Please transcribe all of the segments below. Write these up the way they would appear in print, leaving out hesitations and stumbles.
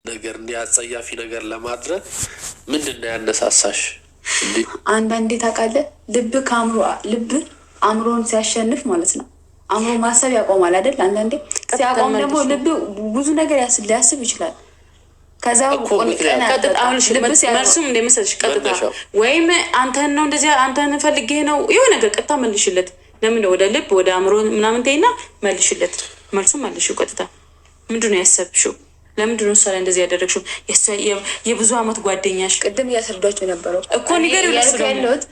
ነገር እንዲያጸያፊ ነገር ለማድረግ ምንድነው ያነሳሳሽ? አንዳንዴ ታውቃለህ ልብ አእምሮን ሲያሸንፍ ማለት ነው። አእምሮ ማሰብ ያቆማል አይደል? አንዳንዴ ሲያቆም ደግሞ ልብ ብዙ ነገር ሊያስብ ይችላል። ከዛ መልሱም እንደመሰለሽ ቀጥታ ወይም አንተን ነው እንደዚህ አንተን ፈልጌ ነው የሆነ ነገር ቀጥታ መልሽለት። ለምን ወደ ልብ ወደ አእምሮ ምናምን ተይና መልሽለት። መልሱም መልሽው ቀጥታ። ምንድን ነው ያሰብሽው? ለምንድን ነው እሷ ላይ እንደዚህ ያደረግሽው? የብዙ አመት ጓደኛሽ ቅድም እያስረዷቸው የነበረው እኮ ንገሪው። ያለሁት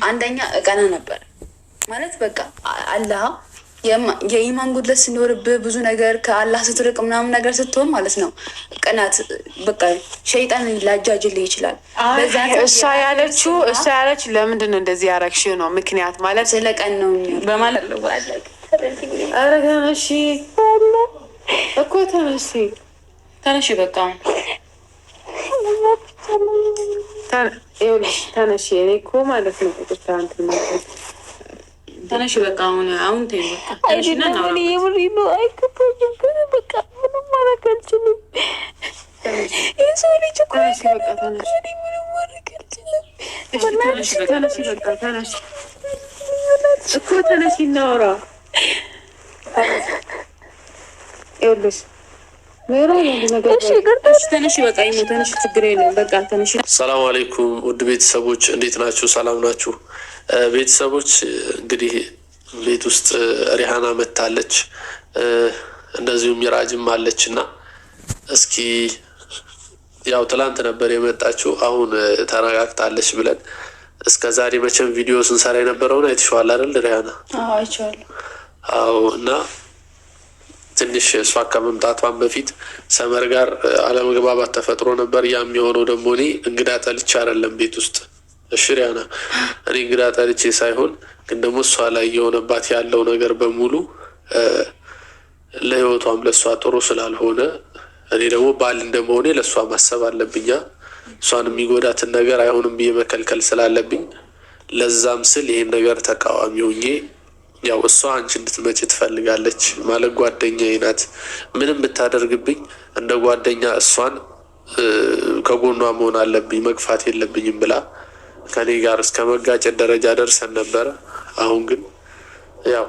አንደኛ እቀና ነበር ማለት በቃ አላህ የኢማን ጉድለት ሲኖርብህ ብዙ ነገር ከአላህ ስትርቅ ምናምን ነገር ስትሆን ማለት ነው ቅናት በቃ ሸይጣን ላጃጅልህ ይችላል። እሷ ያለችው ለምንድን ነው እንደዚህ ያረግሽው ነው ምክንያት ማለት ስለቀን ነው በማለት ነው። ኧረ ተነሺ እኮ ተነሺ በቃ ተነሺ። እኔ እኮ ማለት ነው ተነሽ በቃ አሁን ተይ በቃ በቃ ምንም ማድረግ አልችልም። የሰው ልጅ እኮ ተነሽ እናውራ። ይኸውልሽ ተነሽ በቃ ተነሽ፣ ችግር የለውም በቃ ተነሽ። ሰላም አለይኩም ውድ ቤተሰቦች እንዴት ናችሁ? ሰላም ናችሁ? ቤተሰቦች እንግዲህ ቤት ውስጥ ሪሃና መታለች፣ እንደዚሁም ሚራጅም አለች እና እስኪ ያው ትላንት ነበር የመጣችው፣ አሁን ተረጋግታለች ብለን እስከ ዛሬ መቼም ቪዲዮ ስንሰራ የነበረውን አይተሽዋል አይደል ሪሃና? አዎ አይቼዋለሁ። አዎ እና ትንሽ እሷ ከመምጣቷን በፊት ሰመር ጋር አለመግባባት ተፈጥሮ ነበር። ያ የሚሆነው ደግሞ እኔ እንግዳ ጠልቼ አይደለም ቤት ውስጥ እሺ ሪያና፣ እኔ እንግዳ ጠልቼ ሳይሆን ግን ደግሞ እሷ ላይ የሆነባት ያለው ነገር በሙሉ ለህይወቷም ለእሷ ጥሩ ስላልሆነ እኔ ደግሞ ባል እንደመሆኔ ለእሷ ማሰብ አለብኛ። እሷን የሚጎዳትን ነገር አይሆንም ብዬ መከልከል ስላለብኝ ለዛም ስል ይሄን ነገር ተቃዋሚ ሆኜ ያው እሷ አንቺ እንድትመጪ ትፈልጋለች ማለት ጓደኛዬ ናት። ምንም ብታደርግብኝ እንደ ጓደኛ እሷን ከጎኗ መሆን አለብኝ መግፋት የለብኝም ብላ ከኔ ጋር እስከ መጋጨት ደረጃ ደርሰን ነበረ። አሁን ግን ያው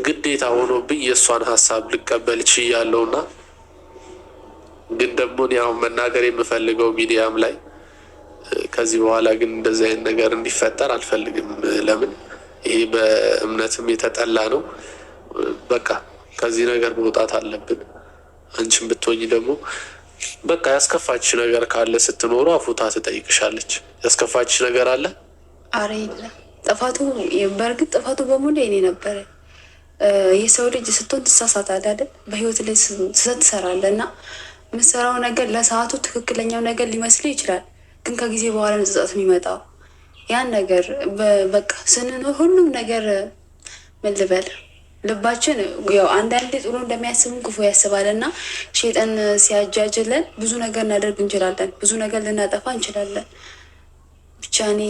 ግዴታ ሆኖብኝ የእሷን ሀሳብ ልቀበል ችያለሁና ግን ደግሞ እኔ አሁን መናገር የምፈልገው ሚዲያም ላይ ከዚህ በኋላ ግን እንደዚህ አይነት ነገር እንዲፈጠር አልፈልግም። ለምን ይሄ በእምነትም የተጠላ ነው። በቃ ከዚህ ነገር መውጣት አለብን። አንቺም ብትሆኝ ደግሞ በቃ ያስከፋች ነገር ካለ ስትኖሩ አፉታ ትጠይቅሻለች። ያስከፋች ነገር አለ? አረ የለም። በእርግጥ ጥፋቱ በሙሉ የኔ ነበረ። የሰው ልጅ ስትሆን ትሳሳታለህ አይደል? በህይወት ላይ ስህተት ትሰራለህ እና የምትሰራው ነገር ለሰዓቱ ትክክለኛው ነገር ሊመስል ይችላል፣ ግን ከጊዜ በኋላ ንጽጸት የሚመጣው ያን ነገር በቃ ስንኖር ሁሉም ነገር ምን ልበል ልባችን ያው አንዳንዴ ጥሩ እንደሚያስብም ክፉ ያስባል እና ሸይጣን ሲያጃጅለን ብዙ ነገር እናደርግ እንችላለን፣ ብዙ ነገር ልናጠፋ እንችላለን። ብቻ እኔ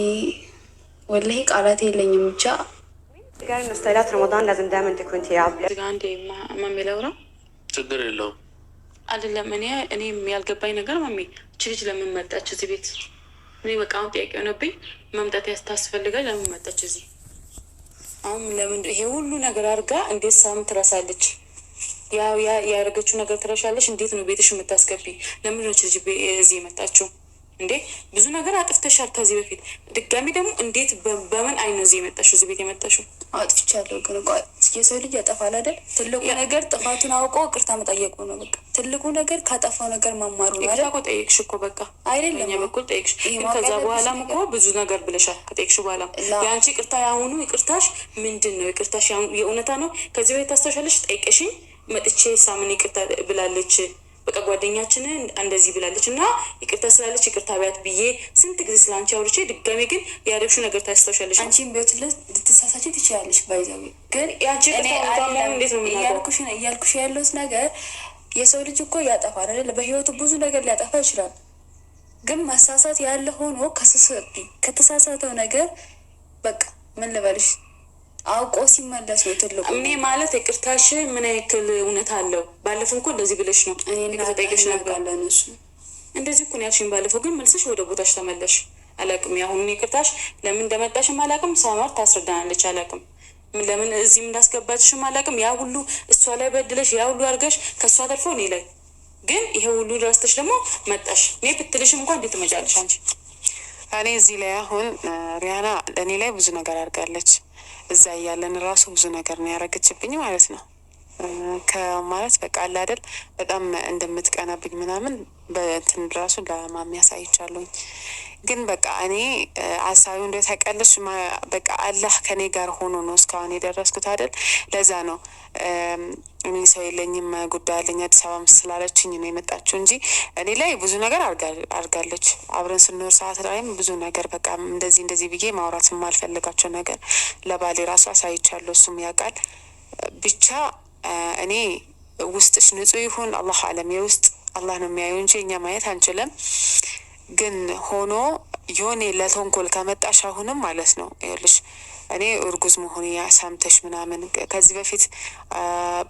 ወላሂ ቃላት የለኝም። ብቻ ችግር የለውም አይደለም። እኔ ያልገባኝ ነገር ማሚ እቺ ልጅ ለምን መጣች እዚህ ቤት? እኔ በቃ አሁን ጥያቄ ሆነብኝ። መምጣት ያስታስፈልጋል። ለምን መጣች እዚህ? አሁን ለምን ይሄ ሁሉ ነገር አድርጋ እንዴት ሳም ትረሳለች? ያደረገችው ነገር ትረሻለች? እንዴት ነው ቤትሽ የምታስገቢ? ለምንድን ነው ልጅ እዚህ የመጣችው እንዴ? ብዙ ነገር አጥፍተሻል ከዚህ በፊት። ድጋሚ ደግሞ እንዴት በምን አይነ እዚህ የመጣሽው? እዚህ ቤት የመጣሽው? አጥፍቻለሁ፣ ግን የሰው ልጅ ያጠፋል አይደል? ትልቁ ነገር ጥፋቱን አውቆ ቅርታ መጠየቁ ነው። በቃ ትልቁ ነገር ካጠፋው ነገር መማሩ ነው አይደል? እኮ ጠየቅሽ እኮ በቃ አይደለም። በእኛ በኩል ጠየቅሽ፣ ግን ከዛ በኋላም እኮ ብዙ ነገር ብለሻል። ከጠየቅሽ በኋላ የአንቺ ይቅርታ ያሁኑ ይቅርታሽ ምንድን ነው? ይቅርታሽ የእውነታ ነው? ከዚህ በፊት ታስታውሻለሽ? ጠይቀሽኝ መጥቼ ሳምን ይቅርታ ብላለች፣ በቃ ጓደኛችንን እንደዚህ ብላለች እና ይቅርታ ስላለች ይቅርታ ቢያት ብዬ ስንት ጊዜ ስላንቺ አውርቼ ድጋሜ ግን ያደረግሽው ነገር ታስታውሻለች። አንቺን ቢወት ልትሳሳች ትችላለች። ባይዘዊ ግን ያንቺ እንዴት ነው እያልኩሽ ያለሁት ነገር የሰው ልጅ እኮ ያጠፋል አይደል? በህይወቱ ብዙ ነገር ሊያጠፋ ይችላል። ግን መሳሳት ያለ ሆኖ ከተሳሳተው ነገር በቃ ምን ልበልሽ አውቆ ሲመለስ ነው ትልቁ። እኔ ማለት ይቅርታሽ ምን ያክል እውነት አለው? ባለፈው እኮ እንደዚህ ብለሽ ነው ተጠይቀሽ ነበር። ለነሱ እንደዚህ እኮ ነው ያልሽኝ ባለፈው፣ ግን መልሰሽ ወደ ቦታሽ ተመለሽ። አላቅም ያሁን ይቅርታሽ ለምን እንደመጣሽም አላቅም። ሳማር ታስረዳናለች። አላቅም ለምን እዚህም እንዳስገባችሽም አላቅም። ያ ሁሉ እሷ ላይ በድለሽ ያ ሁሉ አድርገሽ ከእሷ ተርፎ እኔ ላይ ግን ይሄ ሁሉ ረስተሽ ደግሞ መጣሽ። እኔ ብትልሽም እንኳን እንዴት ትመጫለሽ አንቺ? እኔ እዚህ ላይ አሁን ሪያና እኔ ላይ ብዙ ነገር አድርጋለች። እዛ እያለን ራሱ ብዙ ነገር ነው ያደረገችብኝ ማለት ነው። ከማለት በቃ አለ አይደል በጣም እንደምትቀናብኝ ምናምን በእንትን ራሱ ለማሚ ያሳይቻለሁኝ። ግን በቃ እኔ ሀሳቢ እንደተቀለሽ በቃ አላህ ከኔ ጋር ሆኖ ነው እስካሁን የደረስኩት አይደል። ለዛ ነው እኔ ሰው የለኝም ጉዳይ አለኝ አዲስ አበባ ስላለችኝ ነው የመጣችው እንጂ እኔ ላይ ብዙ ነገር አድርጋለች። አብረን ስንኖር ሰዓት ላይም ብዙ ነገር በቃ እንደዚህ ብዬ ማውራት የማልፈልጋቸው ነገር ለባሌ ራሱ አሳይቻለሁ። እሱም ያውቃል። ብቻ እኔ ውስጥሽ ንጹህ ይሁን አላህ አለም፣ የውስጥ አላህ ነው የሚያየው እንጂ እኛ ማየት አንችልም። ግን ሆኖ የሆነ ለተንኮል ከመጣሽ አሁንም ማለት ነው ይኸውልሽ እኔ እርጉዝ መሆኔ ሰምተሽ ምናምን ከዚህ በፊት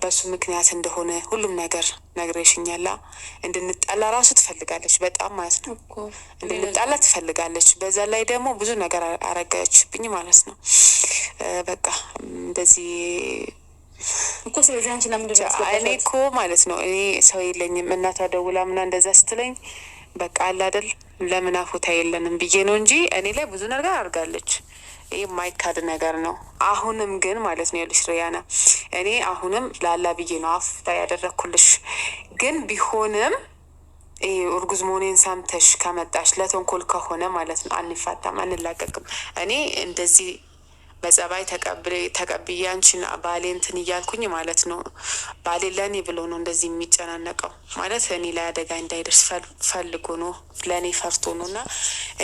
በሱ ምክንያት እንደሆነ ሁሉም ነገር ነግሬሽኛላ። እንድንጣላ ራሱ ትፈልጋለች በጣም ማለት ነው። እንድንጣላ ትፈልጋለች። በዛ ላይ ደግሞ ብዙ ነገር አረጋችብኝ ማለት ነው። በቃ እንደዚህ እኮ ስለዚህ አንቺ ለምንድን ነው እኔ እኮ ማለት ነው እኔ ሰው የለኝም እናቷ ደውላ ምና እንደዛ ስትለኝ በቃ አለ አይደል ለምን አፎታ የለንም ብዬ ነው እንጂ እኔ ላይ ብዙ ነገር አድርጋለች። ይህ የማይካድ ነገር ነው። አሁንም ግን ማለት ነው ያልሽ ሪያና እኔ አሁንም ላላ ብዬ ነው አፎታ ያደረኩልሽ። ግን ቢሆንም እርጉዝ መሆኔን ሰምተሽ ከመጣሽ ለተንኮል ከሆነ ማለት ነው አንፋታም፣ አንላቀቅም። እኔ እንደዚህ በጸባይ ተቀብዬ አንቺን ባሌ እንትን እያልኩኝ ማለት ነው ባሌ ለእኔ ብሎ ነው እንደዚህ የሚጨናነቀው ማለት እኔ ላይ አደጋ እንዳይደርስ ፈልጎ ነው ለእኔ ፈርቶ ነው። እና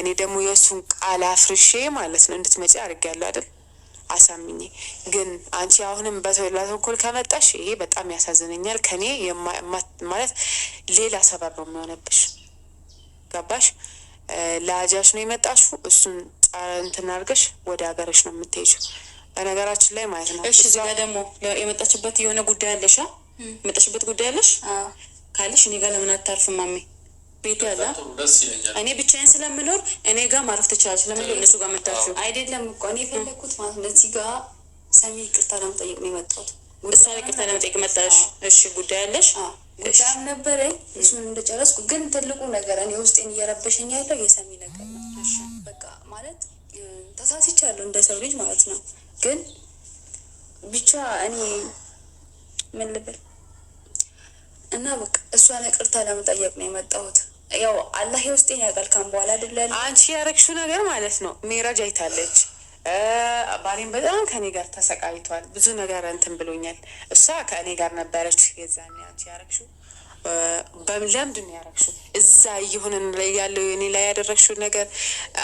እኔ ደግሞ የእሱን ቃል አፍርሼ ማለት ነው እንድትመጪ አድርጌያለሁ አይደል አሳምኜ። ግን አንቺ አሁንም በተንኮል ከመጣሽ ይሄ በጣም ያሳዝነኛል። ከኔ ማለት ሌላ ሰበብ ነው የሚሆነብሽ። ገባሽ? ለአጃሽ ነው የመጣሽው እሱን እንትን አድርገሽ ወደ ሀገርሽ ነው የምትሄጂው። በነገራችን ላይ ማለት ነው። እሺ እዚጋ ደግሞ የመጣችበት የሆነ ጉዳይ አለሽ? የመጣችበት ጉዳይ አለሽ ካለሽ እኔ ጋር ለምን አታርፍም? ማሜ ቤቱ ያለ እኔ ብቻዬን ስለምኖር እኔ ጋር ማረፍ ትችላለች። ለምን እነሱ ጋር መጣችሁ? አይደለም እኮ እኔ የፈለግኩት ማለት ነው እዚህ ጋር ሰሚ ይቅርታ ለመጠየቅ ነው የመጣሁት። እሷ ይቅርታ ለመጠየቅ መጣሽ? እሺ ጉዳይ አለሽ? ጉዳይም ነበረኝ እሱን እንደጨረስኩ። ግን ትልቁ ነገር እኔ ውስጤን እየረበሸኝ ያለው የሰሚ ነገር ነው። በቃ ማለት ተሳስቻለሁ እንደ ሰው ልጅ ማለት ነው። ግን ብቻ እኔ ምን ልበል እና በቃ እሷን ይቅርታ ለመጠየቅ ነው የመጣሁት። ያው አላህ የውስጤን ያውቃል። ካም በኋላ አይደለም አንቺ ያረግሽው ነገር ማለት ነው። ሜራጅ አይታለች። ባሌም በጣም ከኔ ጋር ተሰቃይቷል። ብዙ ነገር እንትን ብሎኛል። እሷ ከእኔ ጋር ነበረች የዛኔ። አንቺ ያረግሽው ለምንድን ነው ያረግሽው? እዛ እየሆነ ያለው እኔ ላይ ያደረግሽው ነገር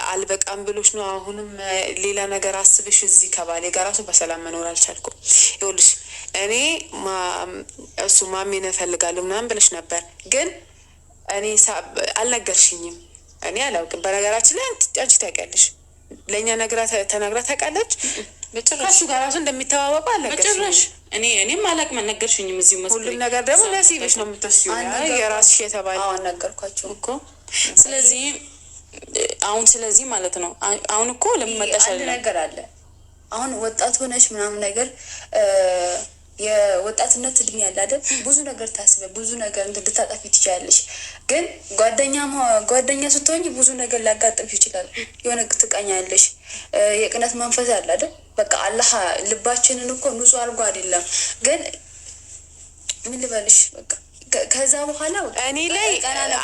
አልበቃም ብሎሽ ነው። አሁንም ሌላ ነገር አስብሽ እዚህ ከባሌ ጋር ራሱ በሰላም መኖር አልቻልኩም። ይኸውልሽ እኔ እሱ ማሜን እፈልጋለሁ ምናምን ብለሽ ነበር፣ ግን እኔ አልነገርሽኝም። እኔ አላውቅም። በነገራችን ላይ አንቺ ታውቂያለሽ፣ ለእኛ ተናግራ ታውቃለች። ከሱ ጋር ራሱ እንደሚተዋወቁ አልነገርሽኝም። እኔም አላውቅም፣ አልነገርሽኝም። እዚሁ ሁሉም ነገር ደግሞ ነሲብሽ ነው የምትወስጂው። የራስሽ የተባለ ነገርኳቸው እኮ። ስለዚህ ስለዚህ ማለት ነው አሁን እኮ ለምን መጣሽ? አንድ ነገር አለ። አሁን ወጣት ሆነሽ ምናምን ነገር የወጣትነት እድሜ ያለ አይደል? ብዙ ነገር ታስበ ብዙ ነገር እንድታጠፊ ትችላለሽ። ግን ጓደኛ ስትሆኝ ብዙ ነገር ሊያጋጥምሽ ይችላል። የሆነ ትቀኛለሽ። የቅናት መንፈስ አለ አይደል? በቃ አላህ ልባችንን እኮ ንጹህ አድርጎ አይደለም። ግን ምን ልበልሽ በቃ ከዛ በኋላ እኔ ላይ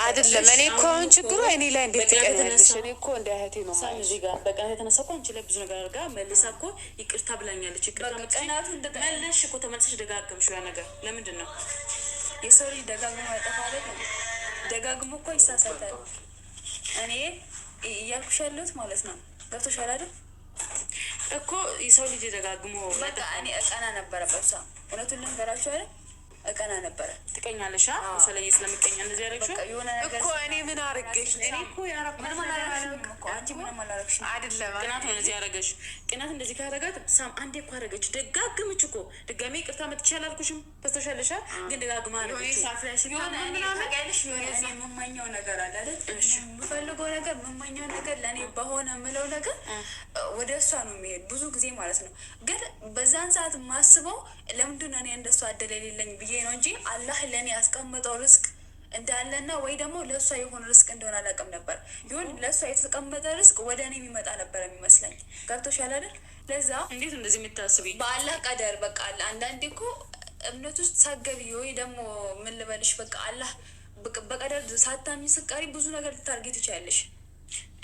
አይደለም። እኔ እኮ አሁን ችግሩ እኔ ላይ እንዴት ትቀናለሽ? እኔ እኮ እንደ እህቴ ነው ማለት እዚህ ጋር በቀን የተነሳ እኮ አንቺ ላይ ብዙ ነገር አድርጋ መልሳ እኮ ይቅርታ ብላኛለች። ይቅርታ መለሽ እኮ ተመልሰሽ ደጋግምሽው ያ ነገር ለምንድን ነው? የሰው ልጅ ደጋግሞ ያጠፋ አይደል? ደጋግሞ እኮ ይሳሳታል። እኔ እያልኩሽ ያለሁት ማለት ነው። ገብቶሻል አይደል? እኮ የሰው ልጅ ደጋግሞ በቃ እኔ እቀና ነበረ። በሷ እውነቱን ልንገራችሁ አይደል? እቀና ነበረ። ትቀኛለሽ? ስለዚህ ስለምቀኛ እንደዚህ ያደረግሽው እኮ እኔ ምን አረገሽ? እኔ እኮ ያረኩት አይደለም። ቅናት ነው እንደዚህ ያረገሽ። ቅናት እንደዚህ ካረጋት ሳም አንዴ እኮ አረገች፣ ደጋግመች እኮ ድጋሜ ይቅርታ መጥቻለሁ አልኩሽም። ተስተሻለሻ ግን ደጋግማ አረገች። የምመኘው ነገር አለ አይደል? የምፈልገው ነገር የምመኘው ነገር ለእኔ በሆነ የምለው ነገር ወደ እሷ ነው የሚሄድ ብዙ ጊዜ ማለት ነው። ግን በዛን ሰዓት የማስበው ለምንድን ነው እኔ እንደሷ አደል የሌለኝ ብዬ ነው እንጂ አላህ ለእኔ ያስቀመጠው ርስቅ እንዳለና ወይ ደግሞ ለእሷ የሆነ ርስቅ እንደሆነ አላውቅም ነበር። ይሁን ለእሷ የተቀመጠ ርስቅ ወደ እኔ የሚመጣ ነበር የሚመስለኝ። ገብቶሻል አይደል? ለዛ እንዴት እንደዚህ የምታስቢ በአላህ ቀደር በቃ አንዳንዴ እኮ እምነት ውስጥ ሳገቢ ወይ ደግሞ ምን ልበልሽ በቃ አላህ በቀደር ሳታሚ ስቀሪ ብዙ ነገር ልታርጊ ትችያለሽ።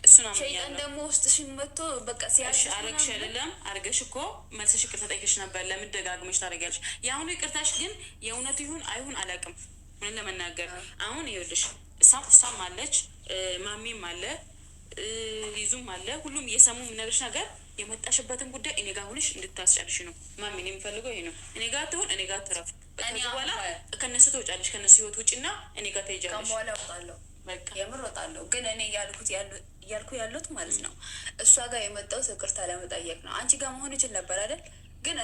እሱና ሸይጣን ደግሞ ውስጥሽን መጥቶ በቃ ሲያሽ አረግሽ አይደለም አርገሽ እኮ መልሰሽ ይቅርታ ጠይቀሽ ነበር። ለምን ደጋግመሽ ታደርጊያለሽ? የአሁኑ ይቅርታሽ ግን የእውነቱ ይሁን አይሁን አላውቅም። ምን ለመናገር አሁን ይኸውልሽ እሷም አለች ማሚም አለ ይዙም አለ ሁሉም እየሰሙ የምነግርሽ ነገር የመጣሽበትን ጉዳይ እኔ ጋር ሁንሽ እንድታስጨርሽ ነው። ማሚን የሚፈልገው ይሄ ነው። እኔ ጋር ትሆን እኔ ጋር ትረፍ። ከዚህ በኋላ ከነሱ ትወጫለሽ፣ ከነሱ ህይወት ውጭና እኔ ጋር ትሄጃለሽ። ከበኋላ እወጣለሁ፣ የምር እወጣለሁ። ግን እኔ እያልኩ ያሉት ማለት ነው እሷ ጋር የመጣሁት ይቅርታ ለመጠየቅ ነው። አንቺ ጋር መሆን ይችል ነበር አይደል? ግን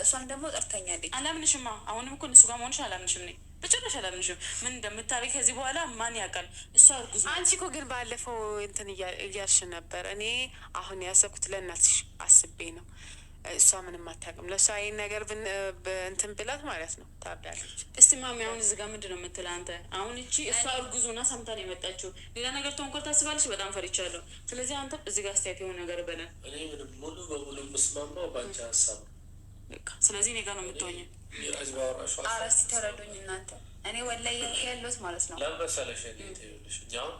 እሷም ደግሞ ጠርተኛለች። አላምንሽማ። አሁንም እኮ እነሱ ጋር መሆንሽ አላምንሽም ነኝ በጭራሽ አላምንሽም። ምን እንደምታረጊ ከዚህ በኋላ ማን ያውቃል? እሷ እርጉዝ። አንቺ እኮ ግን ባለፈው እንትን እያልሽ ነበር። እኔ አሁን ያሰብኩት ለእናትሽ አስቤ ነው። እሷ ምንም አታውቅም። ለእሷ ይህን ነገር እንትን ብላት ማለት ነው ታብዳለች። እስቲ ማሚ አሁን እዚህ ጋር ምንድን ነው የምትል አንተ? አሁን እቺ እሷ እርጉዙና ሰምታ ነው የመጣችው። ሌላ ነገር ተንኮል ታስባለች። በጣም ፈሪቻለሁ። ስለዚህ አንተ እዚህ ጋር አስተያየት የሆነ ነገር በለን። እኔ ምንም ሙሉ በሙሉ የምስማማው ባንቺ ሀሳብ ነው። ስለዚህ እኔ ጋር ነው የምትሆኘው። አረስቲ ተረዱኝ እናንተ። እኔ ወላሂ ያለሁት ማለት ነው ለመሰለሽ ይኸውልሽ እኛውን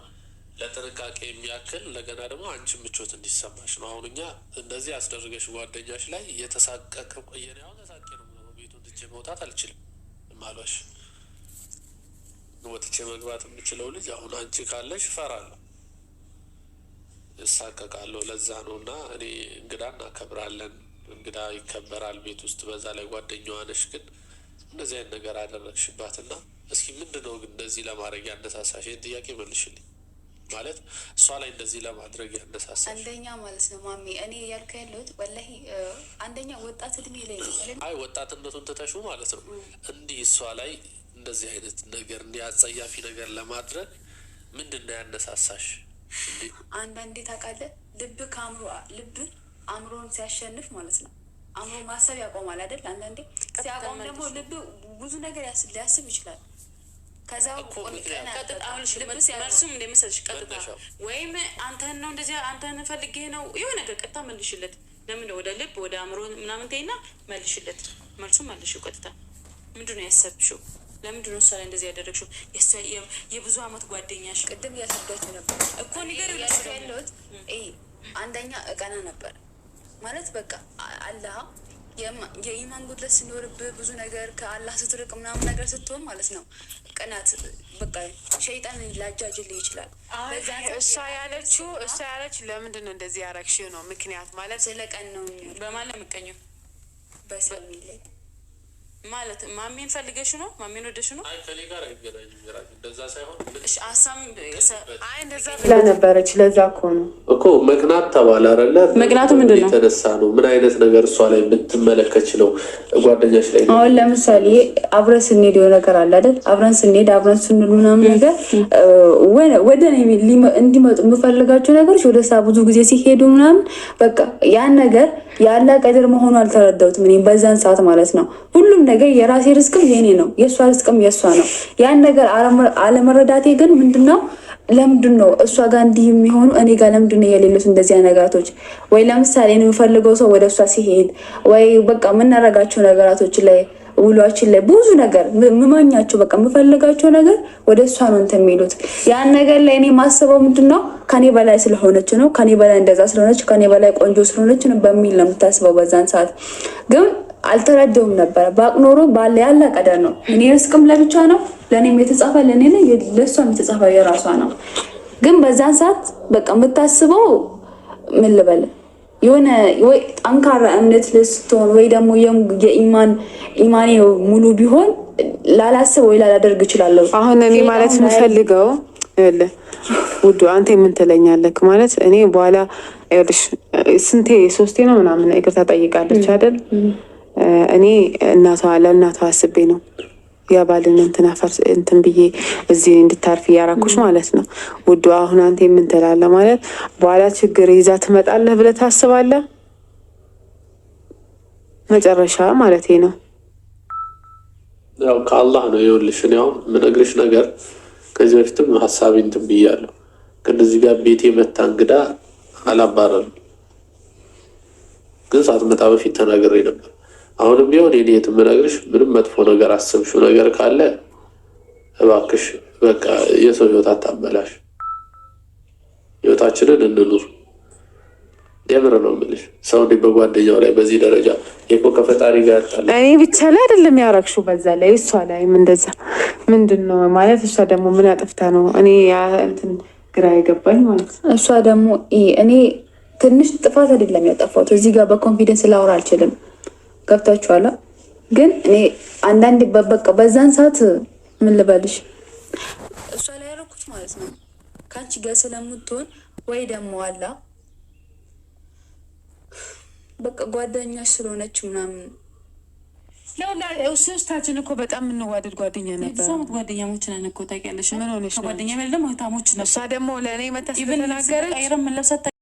ለጥንቃቄ የሚያክል እንደገና ደግሞ አንቺ ምቾት እንዲሰማሽ ነው። አሁን እኛ እንደዚህ አስደርገሽ ጓደኛሽ ላይ እየተሳቀቀ ቆየን። ያው ተሳቄ ነው ቤቱን ትቼ መውጣት አልችልም ማሏሽ ወጥቼ መግባት የምችለው ልጅ አሁን አንቺ ካለሽ እፈራለሁ፣ እሳቀቃለሁ። ለዛ ነው እና እኔ እንግዳ እናከብራለን፣ እንግዳ ይከበራል ቤት ውስጥ። በዛ ላይ ጓደኛዋ ነሽ። ግን እንደዚህ አይነት ነገር አደረግሽባትና እስኪ ምንድነው ግን እንደዚህ ለማድረግ ያነሳሳሽ? ይህን ጥያቄ መልሽልኝ። ማለት እሷ ላይ እንደዚህ ለማድረግ ያነሳሳሽ? አንደኛ ማለት ነው ማሚ እኔ ያልኩ ያለሁት ወላሂ አንደኛ ወጣት እድሜ ላይ ነው። አይ ወጣትነቱን ትተሹ ማለት ነው እንዲህ እሷ ላይ እንደዚህ አይነት ነገር እንዲህ አጸያፊ ነገር ለማድረግ ምንድን ነው ያነሳሳሽ? አንዳንዴ ታውቃለህ ልብ አእምሮን ሲያሸንፍ ማለት ነው አእምሮ ማሰብ ያቆማል አይደል? አንዳንዴ ሲያቆም ደግሞ ልብ ብዙ ነገር ሊያስብ ይችላል። ከዛ መልሱም እንደመሰለሽ ቀጥታ ወይም አንተን ነው እንደዚህ አንተን ፈልጌ ነው የሆነ ነገር ቀጥታ መልሽለት። ለምን ወደ ልብ ወደ አእምሮ ምናምን ተይና መልሽለት። መልሱ መልሽው ቀጥታ። ምንድን ነው ያሰብሽው? ለምንድን ነው እሷ ላይ እንደዚህ ያደረግሽው? የብዙ አመት ጓደኛሽ ቅድም እያስረዳችሁ ነበር እኮ ነገር ያለሁት አንደኛ እቀና ነበር ማለት በቃ አላህ የኢማን ጉድለት ሲኖርብህ ብዙ ነገር ከአላህ ስትርቅ ምናምን ነገር ስትሆን ማለት ነው ቅናት በቃ ሸይጣን ላጃጅልህ ይችላል። እሷ ያለች ለምንድን ነው እንደዚህ ያረግሽው ነው ምክንያት ማለት ስለቀን ነው። በማለት ምቀኘው በሰሚል ማለት ማሜን ፈልገሽ ነው? ማሜን ወደሽ ነው? አይ ከኔ ጋር አይገናኝም። ይራቅ እንደዛ ሳይሆን እሺ አሳም እንደዛ ብላ ነበረች። ለዛ እኮ ነው እኮ መቅናት ተባለ አይደለ? መቅናቱ ምንድን ነው? የተነሳ ነው ምን አይነት ነገር እሷ ላይ የምትመለከች ነው ጓደኛሽ ላይ? አሁን ለምሳሌ አብረን ስንሄድ የሆነ ነገር አለ አይደል? አብረን ስንሄድ አብረን ስንሉ ምናምን ነገር ወደ እኔ እንዲመጡ የምፈልጋቸው ነገሮች ወደ እሷ ብዙ ጊዜ ሲሄዱ ምናምን በቃ ያን ነገር ያለ ቀድር መሆኑ አልተረዳሁትም እኔ በዛን ሰዓት ማለት ነው። ሁሉም ነገር የራሴ ርስቅም የኔ ነው፣ የእሷ ርስቅም የእሷ ነው። ያን ነገር አለመረዳቴ ግን ምንድነው ለምንድን ነው እሷ ጋር እንዲህ የሚሆኑ እኔ ጋር ለምንድን ነው የሌሉት እንደዚህ ነገራቶች? ወይ ለምሳሌ የምፈልገው ሰው ወደ እሷ ሲሄድ ወይ በቃ የምናረጋቸው ነገራቶች ላይ ውሏችን ላይ ብዙ ነገር ምማኛቸው በቃ የምፈልጋቸው ነገር ወደ እሷ ነው እንትን የሚሉት። ያን ነገር ላይ እኔ ማስበው ምንድነው ከኔ በላይ ስለሆነች ነው፣ ከኔ በላይ እንደዛ ስለሆነች፣ ከኔ በላይ ቆንጆ ስለሆነች ነው በሚል ነው የምታስበው። በዛን ሰዓት ግን አልተረዳውም ነበረ። ባቅኖሮ ባለ ያለ ቀደር ነው። እኔ ርስቅም ለብቻ ነው፣ ለእኔም የተጻፈ ለእኔ ነው፣ ለእሷም የተጻፈ የራሷ ነው። ግን በዛን ሰዓት በቃ የምታስበው ምን ልበል የሆነ ወይ ጠንካራ እምነት ልስትሆን ወይ ደግሞ ኢማኔ ሙሉ ቢሆን ላላስብ ወይ ላላደርግ እችላለሁ። አሁን እኔ ማለት የምፈልገው ውዱ አንተ ምን ትለኛለህ? ማለት እኔ በኋላ ይኸውልሽ ስንቴ 3 ነው ምናምን ይቅርታ ጠይቃለች አይደል? እኔ ለእናቷ አስቤ ነው የባልን እንትን ብዬ እዚህ እንድታርፊ እያራኩሽ ማለት ነው ውዱ። አሁን አንተ ምን ትላለህ? ማለት በኋላ ችግር ይዛ ትመጣለህ ብለህ ታስባለህ? መጨረሻ ማለት ነው ያው ከአላህ ነው። ይኸውልሽ እኔ አሁን የምነግርሽ ነገር ከዚህ በፊትም ሀሳቤ እንትን ብያለሁ። ከእንደዚህ ጋር ቤቴ መታ እንግዳ አላባረርም፣ ግን ሳትመጣ በፊት ተናግሬ ነበር። አሁንም ቢሆን የኔ የምነግርሽ ምንም መጥፎ ነገር አስብሽው ነገር ካለ እባክሽ በቃ የሰው ህይወት አታበላሽ፣ ህይወታችንን እንኑር። የምር ነው የምልሽ። ሰው እንዴ በጓደኛው ላይ በዚህ ደረጃ የቆ ከፈጣሪ ጋር ታለ እኔ ብቻ ላይ አይደለም ያረክሹ፣ በዛ ላይ እሷ ላይም እንደዛ ምንድነው ማለት እሷ ደግሞ ምን አጥፍታ ነው? እኔ እንትን ግራ የገባኝ ማለት እሷ ደግሞ እኔ ትንሽ ጥፋት አይደለም ያጠፋሁት። እዚህ ጋር በኮንፊደንስ ላወራ አልችልም። ገብታችኋላ? ግን እኔ አንዳንዴ በቃ በዛን ሰዓት ምን ልበልሽ እሷ ላይ ያረኩት ማለት ነው ከአንቺ ጋር ስለምትሆን ወይ ደግሞ አላ በቃ ጓደኛሽ ስለሆነች ምናምን ሶስታችን እኮ በጣም የምንዋደድ ጓደኛ ነበር። ጓደኛሞች ነን እኮ ታውቂያለሽ። ምን ሆነሽ ነው? ጓደኛ ደግሞ ታሞች ነበር። እሷ ደግሞ ለእኔ መታ ስትናገረች